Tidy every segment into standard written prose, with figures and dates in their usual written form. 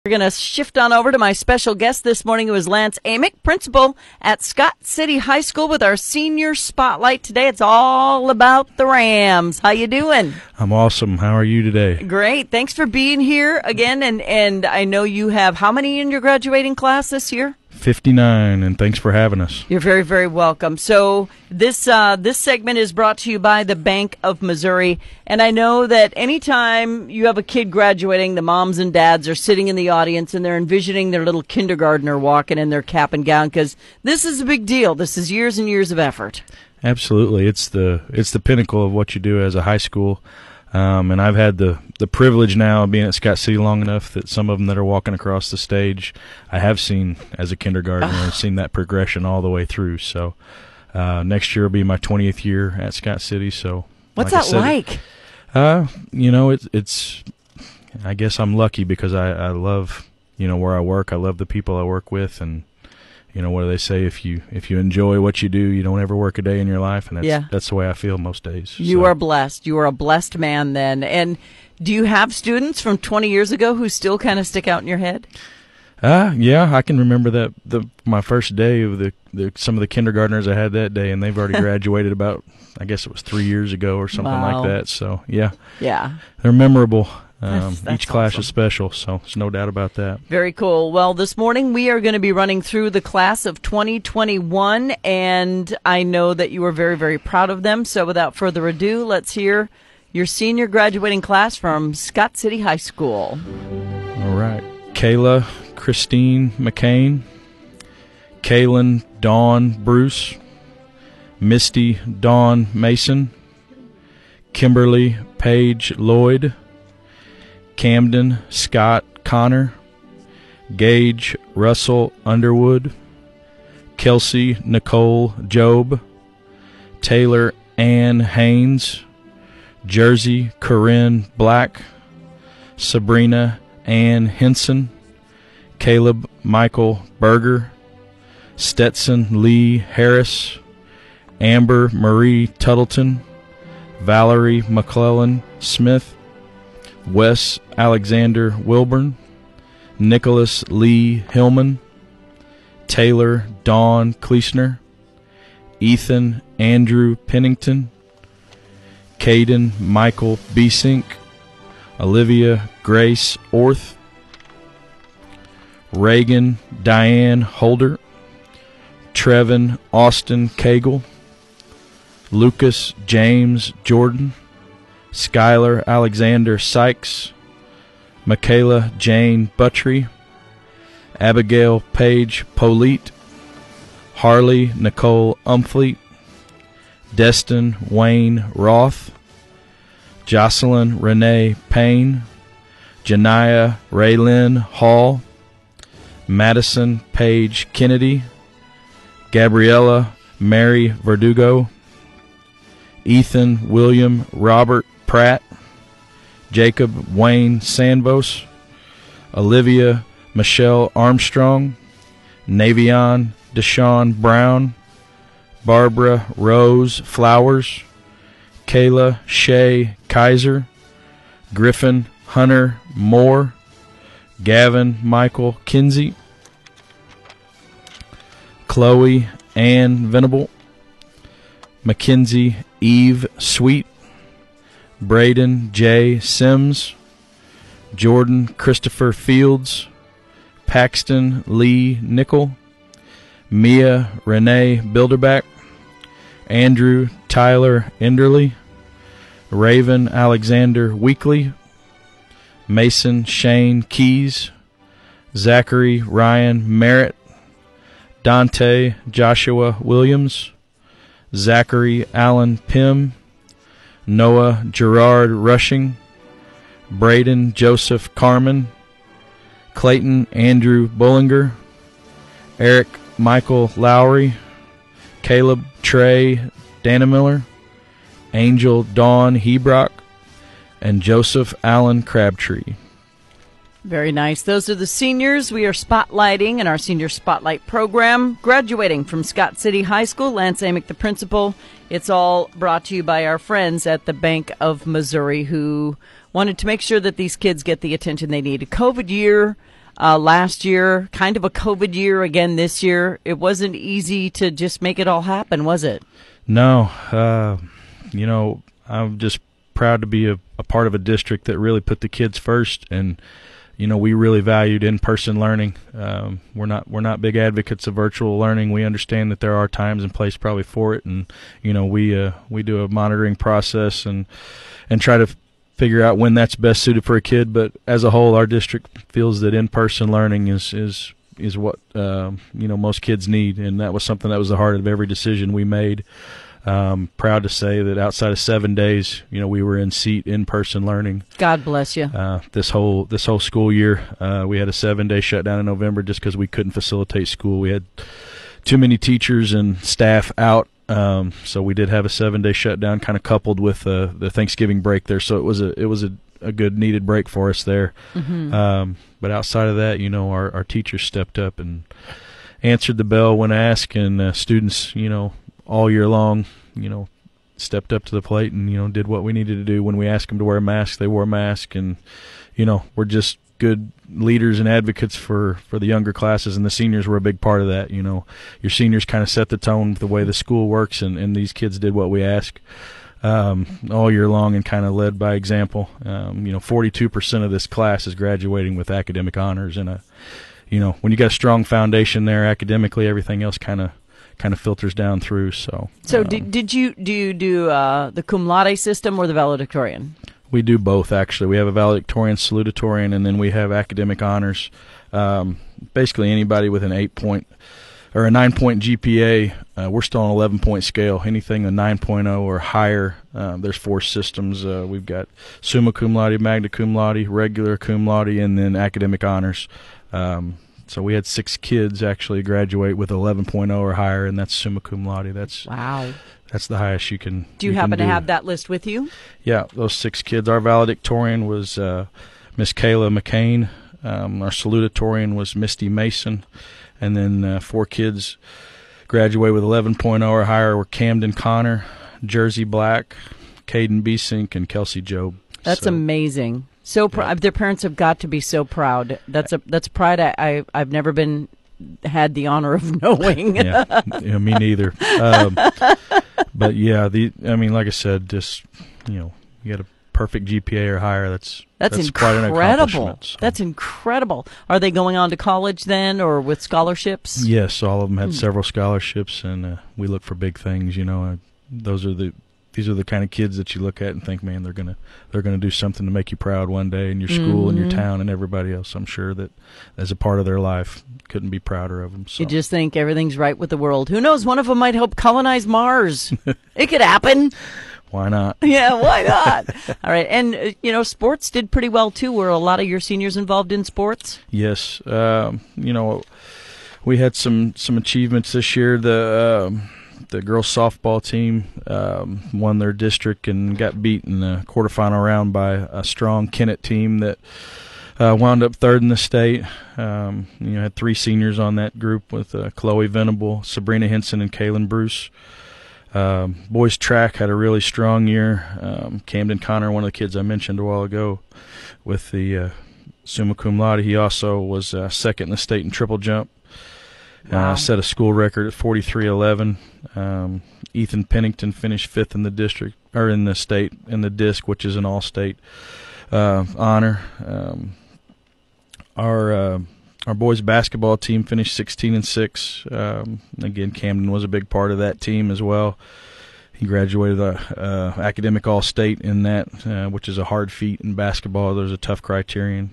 We're going to shift on over to my special guest this morning, who is Lance Amick, principal at Scott City High School, with our senior spotlight today. It's all about the Rams. How you doing? I'm awesome. How are you today? Great. Thanks for being here again. And I know you have how many in your graduating class this year? 59, and thanks for having us. You're very, very welcome. So this segment is brought to you by the Bank of Missouri, and I know that anytime you have a kid graduating, the moms and dads are sitting in the audience and they're envisioning their little kindergartner walking in their cap and gown, because this is a big deal. This is years and years of effort. Absolutely. It's the pinnacle of what you do as a high school. And I've had the privilege now of being at Scott City long enough that some of them that are walking across the stage I have seen as a kindergartner and seen that progression all the way through. So next year will be my 20th year at Scott City. So what's that like? It's I guess I'm lucky because I love where I work. I love the people I work with, and what do they say? If you enjoy what you do, you don't ever work a day in your life, and that's the way I feel most days. You are blessed. You are a blessed man then. And do you have students from 20 years ago who still kind of stick out in your head? Yeah, I can remember that my first day of some of the kindergartners I had that day, and they've already graduated about, I guess it was 3 years ago or something like that. So yeah, they're memorable. That's each class awesome. Is special, so there's no doubt about that. Very cool. Well, this morning we are going to be running through the class of 2021, and I know that you are very, very proud of them. So without further ado, let's hear your senior graduating class from Scott City High School. All right. Kayla Christine McCain, Kaylin Dawn Bruce, Misty Dawn Mason, Kimberly Paige Lloyd, Camden Scott Connor, Gage Russell Underwood, Kelsey Nicole Job, Taylor Ann Haynes, Jersey Corinne Black, Sabrina Ann Henson, Caleb Michael Berger, Stetson Lee Harris, Amber Marie Tuttleton, Valerie McClellan Smith, Wes Alexander Wilburn, Nicholas Lee Hillman, Taylor Dawn Kleesner, Ethan Andrew Pennington, Caden Michael Besink, Olivia Grace Orth, Reagan Diane Holder, Trevin Austin Cagle, Lucas James Jordan, Skylar Alexander Sykes, Michaela Jane Buttry, Abigail Paige Polite, Harley Nicole Umfleet, Destin Wayne Roth, Jocelyn Renee Payne, Janiah Raylyn Hall, Madison Paige Kennedy, Gabriella Mary Verdugo, Ethan William Robert Pratt, Jacob Wayne Sanvos, Olivia Michelle Armstrong, Navion Deshaun Brown, Barbara Rose Flowers, Kayla Shea Kaiser, Griffin Hunter Moore, Gavin Michael Kinsey, Chloe Ann Venable, Mackenzie Eve Sweet, Braden J. Sims, Jordan Christopher Fields, Paxton Lee Nickel, Mia Renee Bilderback, Andrew Tyler Enderly, Raven Alexander Weekly, Mason Shane Keys, Zachary Ryan Merritt, Dante Joshua Williams, Zachary Allen Pym, Noah Gerard Rushing, Braden Joseph Carmen, Clayton Andrew Bullinger, Eric Michael Lowry, Caleb Trey Dannemiller, Angel Dawn Hebrock, and Joseph Allen Crabtree. Very nice. Those are the seniors we are spotlighting in our Senior Spotlight program, graduating from Scott City High School. Lance Amick, the principal. It's all brought to you by our friends at the Bank of Missouri, who wanted to make sure that these kids get the attention they need. A COVID year, last year, kind of a COVID year again this year. It wasn't easy to just make it all happen, was it? No. I'm just proud to be a part of a district that really put the kids first, and we really valued in-person learning. We're not big advocates of virtual learning. We understand that there are times and place probably for it, and we do a monitoring process and try to figure out when that's best suited for a kid. But as a whole, our district feels that in-person learning is what most kids need, and that was something that was the heart of every decision we made. Proud to say that outside of 7 days, we were in-person learning. God bless you. This whole school year, we had a 7-day shutdown in November just because we couldn't facilitate school. We had too many teachers and staff out, so we did have a 7-day shutdown, kind of coupled with the Thanksgiving break there. So it was a good needed break for us there. Mm-hmm. But outside of that, our teachers stepped up and answered the bell when asked, and students, all year long, stepped up to the plate and, did what we needed to do. When we asked them to wear a mask, they wore a mask. And, we're just good leaders and advocates for the younger classes, and the seniors were a big part of that. Your seniors kind of set the tone for the way the school works, and these kids did what we asked all year long and kind of led by example. 42% of this class is graduating with academic honors. And, when you got a strong foundation there academically, everything else kind of filters down through. So do you do the cum laude system or the valedictorian? We do both, actually. We have a valedictorian, salutatorian, and then we have academic honors. Basically anybody with an 8-point or a 9-point GPA, we're still on an 11-point scale. Anything a 9.0 or higher, there's 4 systems. We've got summa cum laude, magna cum laude, regular cum laude, and then academic honors. So we had 6 kids actually graduate with 11.0 or higher, and that's summa cum laude. Wow. That's the highest you can. Do you happen to have that list with you? Yeah, those 6 kids. Our valedictorian was Miss Kayla McCain. Our salutatorian was Misty Mason, and then 4 kids graduate with 11.0 or higher were Camden Connor, Jersey Black, Caden Besink, and Kelsey Job. That's amazing. So their parents have got to be so proud. That's pride I've never had the honor of knowing. Yeah, me neither. But yeah, like I said, just you got a perfect GPA or higher. That's incredible. Quite an accomplishment. So. That's incredible. Are they going on to college then, or with scholarships? Yes, all of them had several scholarships, and we look for big things. These are the kind of kids that you look at and think, man, they're gonna do something to make you proud one day in your school and your town and everybody else. I'm sure that as a part of their life, couldn't be prouder of them. So. You just think everything's right with the world. Who knows? One of them might help colonize Mars. It could happen. Why not? Yeah, why not? All right, and sports did pretty well too. Were a lot of your seniors involved in sports? Yes, we had some achievements this year. The girls softball team won their district and got beat in the quarterfinal round by a strong Kennett team that wound up 3rd in the state. Had 3 seniors on that group with Chloe Venable, Sabrina Henson, and Kaylin Bruce. Boys track had a really strong year. Camden Connor, one of the kids I mentioned a while ago, with the summa cum laude. He also was 2nd in the state in triple jump. Wow. Set a school record at 43.11. Ethan Pennington finished 5th in the district, or in the state, in the disc, which is an all-state honor. Our boys basketball team finished 16-6. Again, Camden was a big part of that team as well. He graduated academic all-state in that, which is a hard feat in basketball. There's a tough criterion.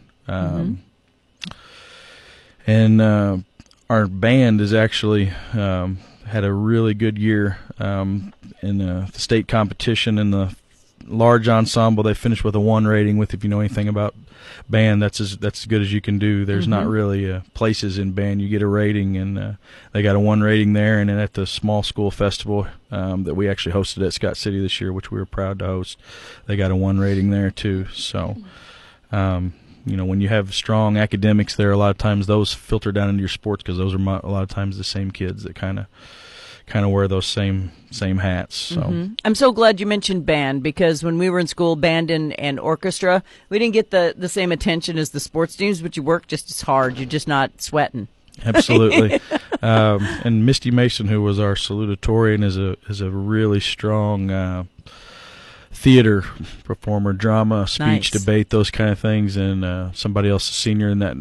And our band has actually had a really good year in the state competition. In the large ensemble, they finished with a 1 rating. With, if you know anything about band, that's as good as you can do. There's not really places in band. You get a rating, and they got a 1 rating there. And then at the small school festival that we actually hosted at Scott City this year, which we were proud to host, they got a 1 rating there too. So when you have strong academics there, a lot of times those filter down into your sports, because those are a lot of times the same kids that kind kind of wear those same hats. So I'm so glad you mentioned band, because when we were in school, band and orchestra, we didn't get the same attention as the sports teams, but you work just as hard. You're just not sweating. Absolutely. And Misty Mason, who was our salutatorian, is a really strong theater performer, drama, speech, Nice. debate, those kind of things. And somebody else, a senior in that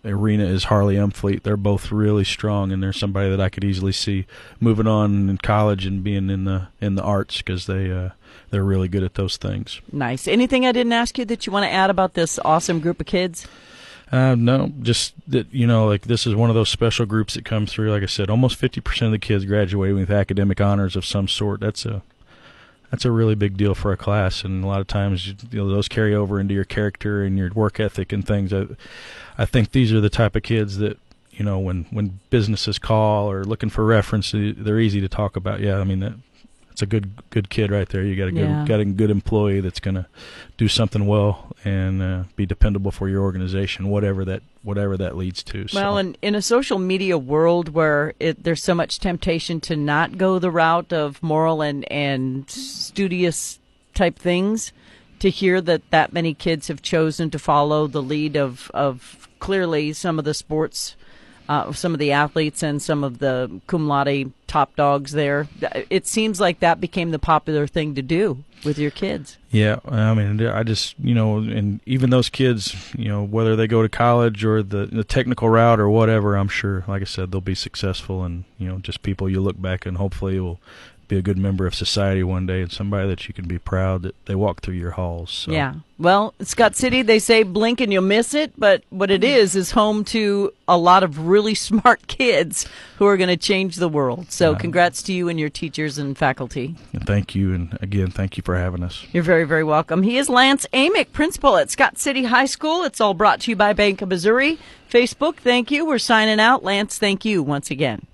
arena, is Harley Umfleet. They're both really strong, and they're somebody that I could easily see moving on in college and being in the arts, because they're really good at those things. Nice. Anything I didn't ask you that you want to add about this awesome group of kids? No, just that, like, this is one of those special groups that comes through. Like I said, almost 50% of the kids graduating with academic honors of some sort. That's a really big deal for a class, and a lot of times those carry over into your character and your work ethic and things. I think these are the type of kids that, when businesses call or looking for reference, they're easy to talk about. Yeah, I mean, that's a good kid right there. You got a good employee that's going to do something well and be dependable for your organization, whatever that leads to. Well, So. and in a social media world where there's so much temptation to not go the route of moral and studious type things, to hear that many kids have chosen to follow the lead of clearly some of the sports, some of the athletes, and some of the cum laude top dogs there, it seems like that became the popular thing to do with your kids. Yeah, I mean, I just, and even those kids, whether they go to college or the technical route or whatever, I'm sure, like I said, they'll be successful, and, just people you look back and hopefully will be a good member of society one day, and somebody that you can be proud that they walk through your halls. So. Yeah. Well, Scott City, they say blink and you'll miss it, but what it is home to a lot of really smart kids who are going to change the world. So congrats to you and your teachers and faculty. And thank you, and again, thank you for having us. You're very, very welcome. He is Lance Amick, principal at Scott City High School. It's all brought to you by Bank of Missouri. Facebook, thank you. We're signing out. Lance, thank you once again.